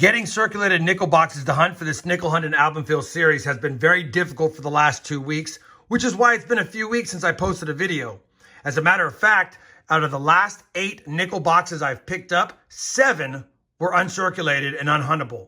Getting circulated nickel boxes to hunt for this nickel hunt and album fill series has been very difficult for the last 2 weeks, which is why it's been a few weeks since I posted a video. As a matter of fact, out of the last 8 nickel boxes I've picked up, 7 were uncirculated and unhuntable.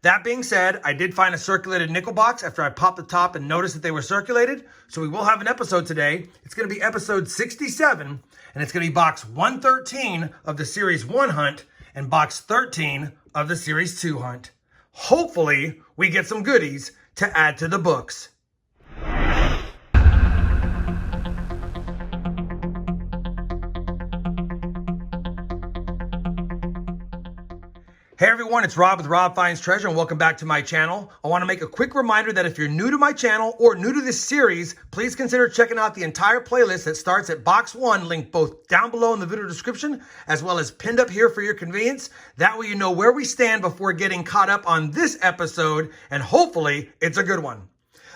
That being said, I did find a circulated nickel box after I popped the top and noticed that they were circulated, so we will have an episode today. It's going to be episode 67, and it's going to be box 113 of the Series 1 hunt and box 13 of the Series 2 hunt. Hopefully, we get some goodies to add to the books. Hey everyone, it's Rob with RobFindsTreasure and welcome back to my channel. I want to make a quick reminder that if you're new to my channel or new to this series, please consider checking out the entire playlist that starts at box 1, linked both down below in the video description, as well as pinned up here for your convenience. That way you know where we stand before getting caught up on this episode, and hopefully it's a good one.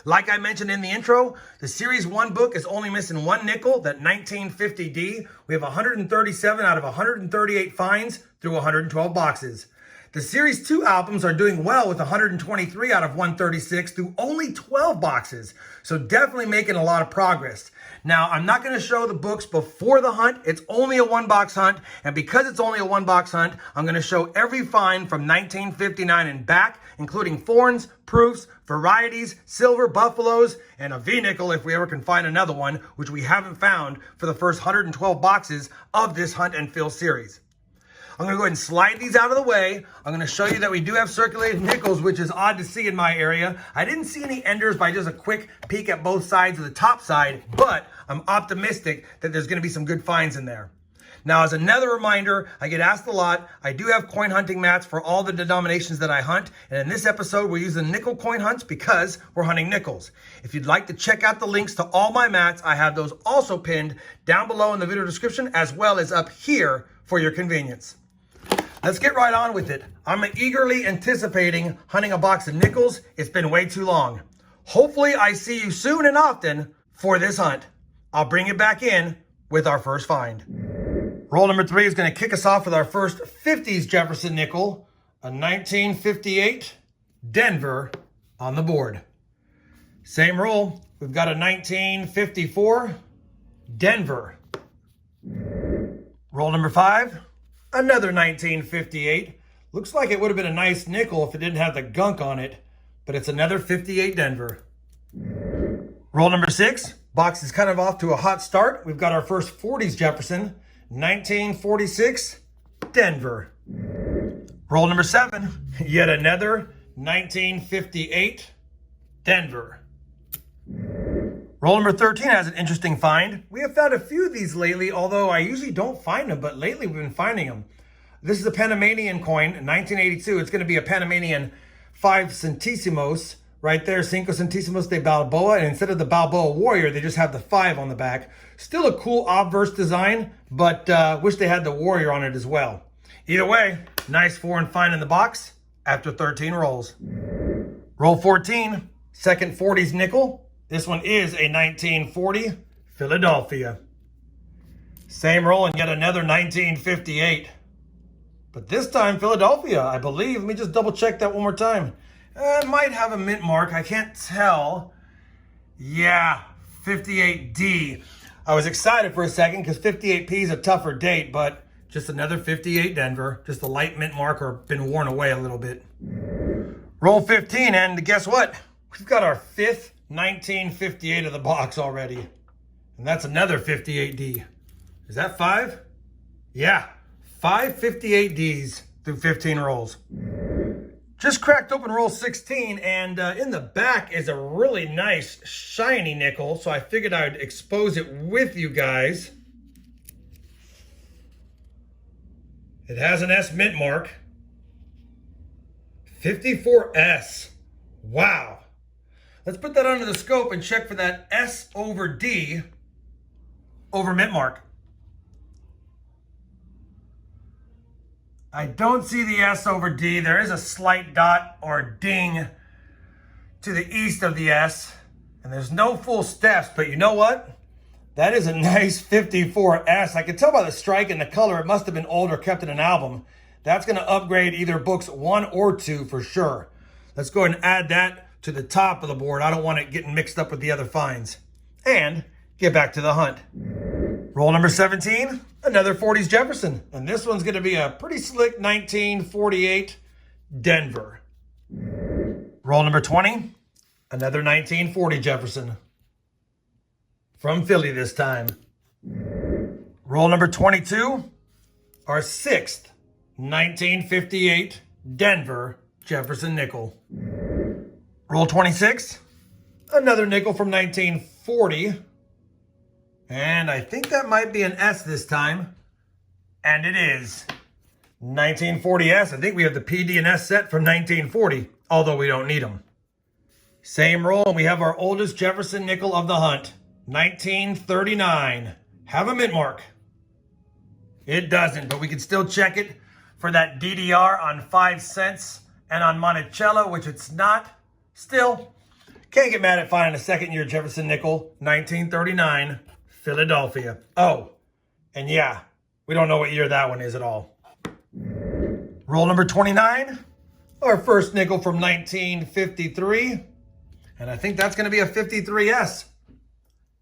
Like I mentioned in the intro, the Series 1 book is only missing 1 nickel, that 1950D. We have 137 out of 138 finds through 112 boxes. The Series 2 albums are doing well with 123 out of 136 through only 12 boxes. So definitely making a lot of progress. Now, I'm not going to show the books before the hunt. It's only a 1-box hunt. And because it's only a 1-box hunt, I'm going to show every find from 1959 and back, including thorns, proofs, varieties, silver, buffaloes, and a V-nickel if we ever can find another one, which we haven't found for the first 112 boxes of this hunt and fill series. I'm going to go ahead and slide these out of the way. I'm going to show you that we do have circulated nickels, which is odd to see in my area. I didn't see any enders by just a quick peek at both sides of the top side, but I'm optimistic that there's going to be some good finds in there. Now, as another reminder, I get asked a lot, I do have coin hunting mats for all the denominations that I hunt. And in this episode, we're using nickel coin hunts because we're hunting nickels. If you'd like to check out the links to all my mats, I have those also pinned down below in the video description, as well as up here for your convenience. Let's get right on with it. I'm eagerly anticipating hunting a box of nickels. It's been way too long. Hopefully I see you soon and often for this hunt. I'll bring it back in with our first find. Roll number 3 is going to kick us off with our first 50s Jefferson nickel, a 1958 Denver on the board. Same roll. We've got a 1954 Denver. Roll number 5. Another 1958. Looks like it would have been a nice nickel if it didn't have the gunk on it, but it's another 58 Denver. Roll number 6. Box is kind of off to a hot start. We've got our first 40s Jefferson, 1946 Denver. Roll number 7. Yet another 1958 Denver. Roll number 13 has an interesting find. We have found a few of these lately, although I usually don't find them, but lately we've been finding them. This is a Panamanian coin, 1982. It's going to be a Panamanian 5 centésimos right there, Cinco Centésimos de Balboa. And instead of the Balboa warrior, they just have the 5 on the back. Still a cool obverse design, but wish they had the warrior on it as well. Either way, nice foreign find in the box after 13 rolls. Roll 14, second 40s nickel. This one is a 1940 Philadelphia. Same roll and yet another 1958. But this time Philadelphia, I believe. Let me just double check that one more time. It might have a mint mark. I can't tell. Yeah, 58D. I was excited for a second because 58P is a tougher date, but just another 58 Denver. Just a light mint mark or been worn away a little bit. Roll 15, and guess what? We've got our 5th 1958 of the box already. And that's another 58D. Is that 5? Yeah, 5 58Ds through 15 rolls. Just cracked open roll 16, and in the back is a really nice shiny nickel, so I figured I'd expose it with you guys. It has an S mint mark. 54S. Wow. Let's put that under the scope and check for that S over D over mint mark. I don't see the S over D. There is a slight dot or ding to the east of the S, and there's no full steps, but you know what? That is a nice 54S. I can tell by the strike and the color, it must have been old or kept in an album. that's going to upgrade either books 1 or 2 for sure. Let's go ahead and add that to the top of the board. I don't want it getting mixed up with the other finds. And get back to the hunt. Roll number 17, another 40s Jefferson. And this one's going to be a pretty slick 1948 Denver. Roll number 20, another 1940 Jefferson. From Philly this time. Roll number 22, our 6th 1958 Denver Jefferson nickel. Roll 26, another nickel from 1940. And I think that might be an S this time. And it is 1940S. I think we have the PD and S set from 1940, although we don't need them. Same roll, and we have our oldest Jefferson nickel of the hunt, 1939. Have a mint mark. It doesn't, but we can still check it for that DDR on 5 cents and on Monticello, which it's not. Still, can't get mad at finding a second-year Jefferson nickel, 1939, Philadelphia. Oh, and yeah, we don't know what year that one is at all. Roll number 29, our first nickel from 1953. And I think that's going to be a 53S.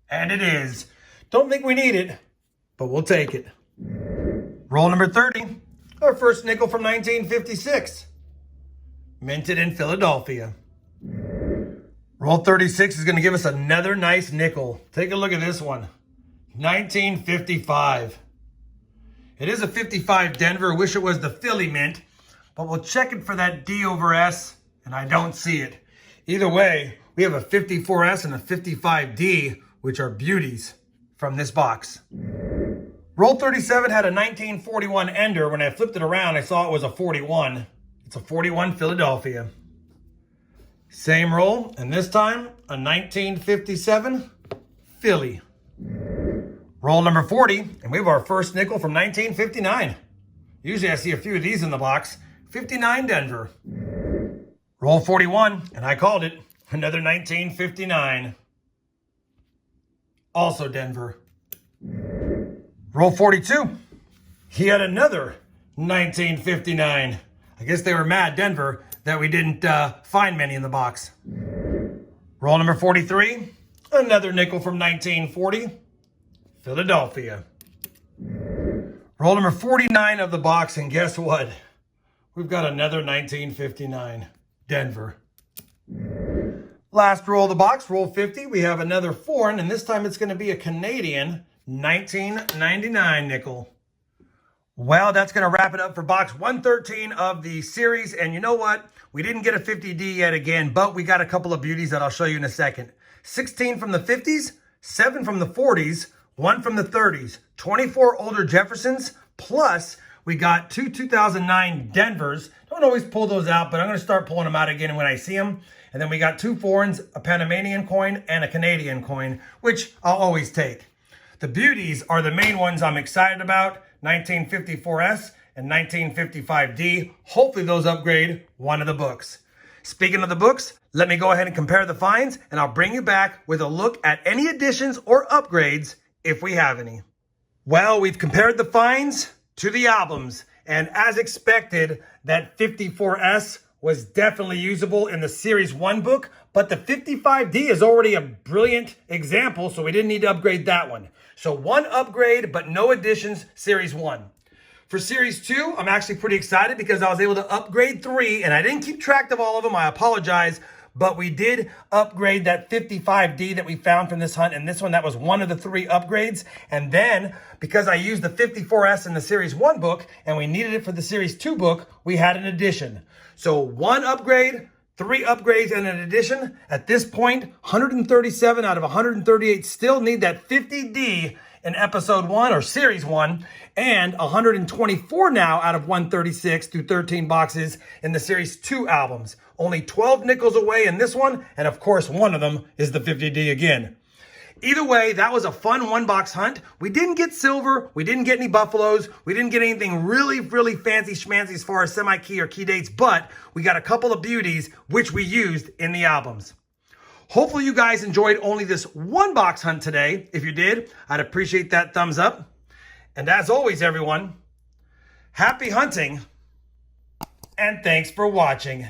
And it is. Don't think we need it, but we'll take it. Roll number 30, our first nickel from 1956. Minted in Philadelphia. Roll 36 is going to give us another nice nickel. Take a look at this one. 1955. It is a 55 Denver. Wish it was the Philly mint, but we'll check it for that D over S, and I don't see it. Either way, we have a 54S and a 55D, which are beauties from this box. Roll 37 had a 1941 ender. When I flipped it around, I saw it was a 41. It's a 41 Philadelphia. Same roll, and this time, a 1957 Philly. Roll number 40, and we have our first nickel from 1959. Usually I see a few of these in the box. 59 Denver. Roll 41, and I called it. Another 1959. Also Denver. Roll 42. He had another 1959. I guess they were mad, Denver, that we didn't find many in the box. Roll number 43. Another nickel from 1940. Philadelphia. Roll number 49 of the box, and guess what? We've got another 1959. Denver. Last roll of the box, roll 50. We have another foreign, and this time it's going to be a Canadian 1999 nickel. Well, that's going to wrap it up for box 113 of the series. And you know what? We didn't get a 50D yet again, but we got a couple of beauties that I'll show you in a second. 16 from the 50s, 7 from the 40s, 1 from the 30s, 24 older Jeffersons, plus we got 2 2009 Denvers. Don't always pull those out, but I'm going to start pulling them out again when I see them. And then we got 2 foreigns, a Panamanian coin and a Canadian coin, which I'll always take. The beauties are the main ones I'm excited about, 1954S and 1955D. Hopefully those upgrade one of the books. Speaking of the books, let me go ahead and compare the finds, and I'll bring you back with a look at any additions or upgrades if we have any. Well, we've compared the finds to the albums, and as expected, that 54S was definitely usable in the Series 1 book, but the 55D is already a brilliant example, so we didn't need to upgrade that one. So 1 upgrade, but no additions, Series 1. For Series 2, I'm actually pretty excited because I was able to upgrade 3, and I didn't keep track of all of them, I apologize, but we did upgrade that 55D that we found from this hunt, and this one, that was one of the 3 upgrades. And then, because I used the 54S in the Series 1 book, and we needed it for the Series 2 book, we had an addition. So 1 upgrade, 3 upgrades, and an addition. At this point, 137 out of 138 still need that 50D in episode 1 or series 1, and 124 now out of 136 through 13 boxes in the series 2 albums. Only 12 nickels away in this one, and of course one of them is the 50D again. Either way, that was a fun 1-box hunt. We didn't get silver, we didn't get any buffaloes, we didn't get anything really fancy schmancy as far as semi-key or key dates, but we got a couple of beauties which we used in the albums. Hopefully you guys enjoyed only this 1-box hunt today. If you did, I'd appreciate that thumbs up. And as always, everyone, happy hunting and thanks for watching.